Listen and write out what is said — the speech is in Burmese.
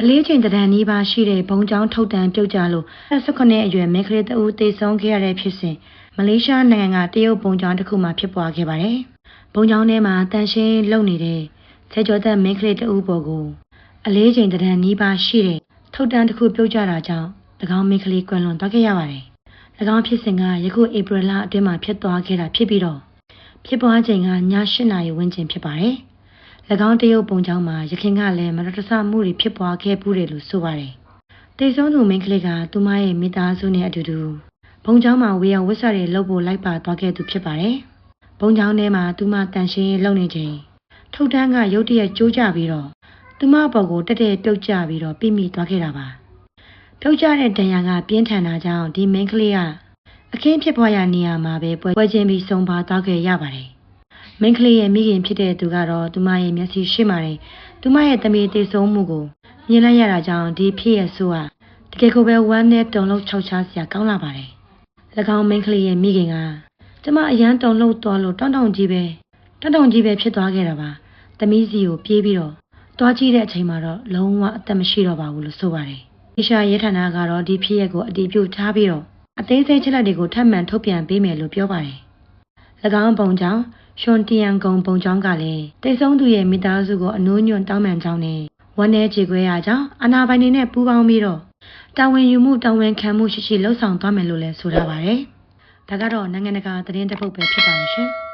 အလေးချိန်တဒံနီးပါးရှိတဲ့ဘုံကျောင်းထုတ်တံပြုတ်ကြလို့18အရွယ်မိန်းကလေးတဦးသေဆုံးခဲ့ရတဲ့ဖြစ်စဉ်မလေးရှားနိုင်ငံကတရုတ်ဘုံကျောင်းတစ်ခုမှာဖြစ်ပွားခဲ့ပါတယ်။ဘုံကျောင်းထဲမှာတန်ရှင်းလုပ်နေတဲ့ဆယ်ကျော်သက်မိန်းကလေးတဦးပေါ်ကိုအလေးချိန်တဒံနီးပါးရှိတဲ့ထုတ်တံတစ်ခုပြုတ်ကျတာကြောင့်၎င်းမိန်းကလေးကွယ်လွန်သွားခဲ့ရပါတယ်။၎င်းဖြစ်စဉ်ကယခုဧပြီလအတွင်းမှာဖြစ်သွားခဲ့တာဖြစ်ပြီးတော့ဖြစ်ပွားချိန်ကည8နာရီဝန်းကျင်ဖြစ်ပါတယ်။၎င်းတရုတ်ဘုံကျောင်းမှာရခင်ကလည်းမတော်တဆမှုတွေဖြစ်ပွားခဲ့ပူးတယ်လို့ဆိုပါတယ်။တေဆုံးသူမိန်းကလေးကသူမရဲ့မိသားစုနဲ့အတူဘုံကျောင်းမှာဝေယံဝတ်စာတွေလုပ်ဖို့လိုက်ပါသွားခဲ့သူဖြစ်ပါတယ်။ဘုံကျောင်းထဲမှာသူမတန်ရှင်းလုပ်နေချိန်ထုတ်တန်းကရုတ်တရက်ကျိုးကျပြီးတော့သူမအပေါ်ကိုတက်ပြုတ်ကျပြီးတော့ပြိမိသွားခဲ့တာပါ။ပြုတ်ကျတဲ့ဒဏ်ရာကပြင်းထန်တာကြောင့်ဒီမိန်းကလေးကအခင်းဖြစ်ပွားရာနေရာမှာပဲပွဲချင်းပြီးဆုံးပါသွားခဲ့ရပါတယ်။မိန်းကလေးရဲ့မိခင်ဖြစ်တဲ့သူကတော့သူမရဲ့မျက်စိရှိမှတယ်။သူမရဲ့သမီးတေဆုံးမှုကိုမြင်လိုက်ရတာကြောင့်ဒီဖြစ်ရဆိုးကတကယ်ကိုပဲဝမ်းနဲ့တုန်လှုပ်ခြောက်ခြားစရာကောင်းလာပါတယ်။၎င်းမိန်းကလေးရဲ့မိခင်ကကျမအရန်တုန်လှုပ်သွားလို့တောင်းကြီးပဲဖြစ်သွားခဲ့တာပါ။သမီးစီကိုပြေးပြီးတော့တွားကြည့်တဲ့အချိန်မှာတော့လုံးဝအသက်မရှိတော့ပါဘူးလို့ဆိုပါတယ်။အေရှာရဲဌာနကတော့ဒီဖြစ်ရကိုအတည်ပြုထားပြီးတော့အသေးစိတ်ချက်လက်တွေကိုထပ်မံထုတ်ပြန်ပေးမယ်လို့ပြောပါတယ်။၎င်းပုံကြောင့်ရှွန်တီယန်ကုံပုံကြောင့်ကလည်းတိတ်ဆုံးသူရဲ့မိသားစုကိုအနိုးညွန့်တောင်းပန်ကြောင်းနဲ့ဝမ်းနည်းကြေကွဲရကြောင်းအာဏာပိုင်တွေနဲ့ပူးပေါင်းပြီးတော့တာဝန်ယူမှုတာဝန်ခံမှုရှိလှုပ်ဆောင်သွားမယ်လို့လည်းဆိုထားပါတယ်။ဒါကတော့နိုင်ငံတကာသတင်းတစ်ပုဒ်ပဲဖြစ်ပါတယ်ရှင်။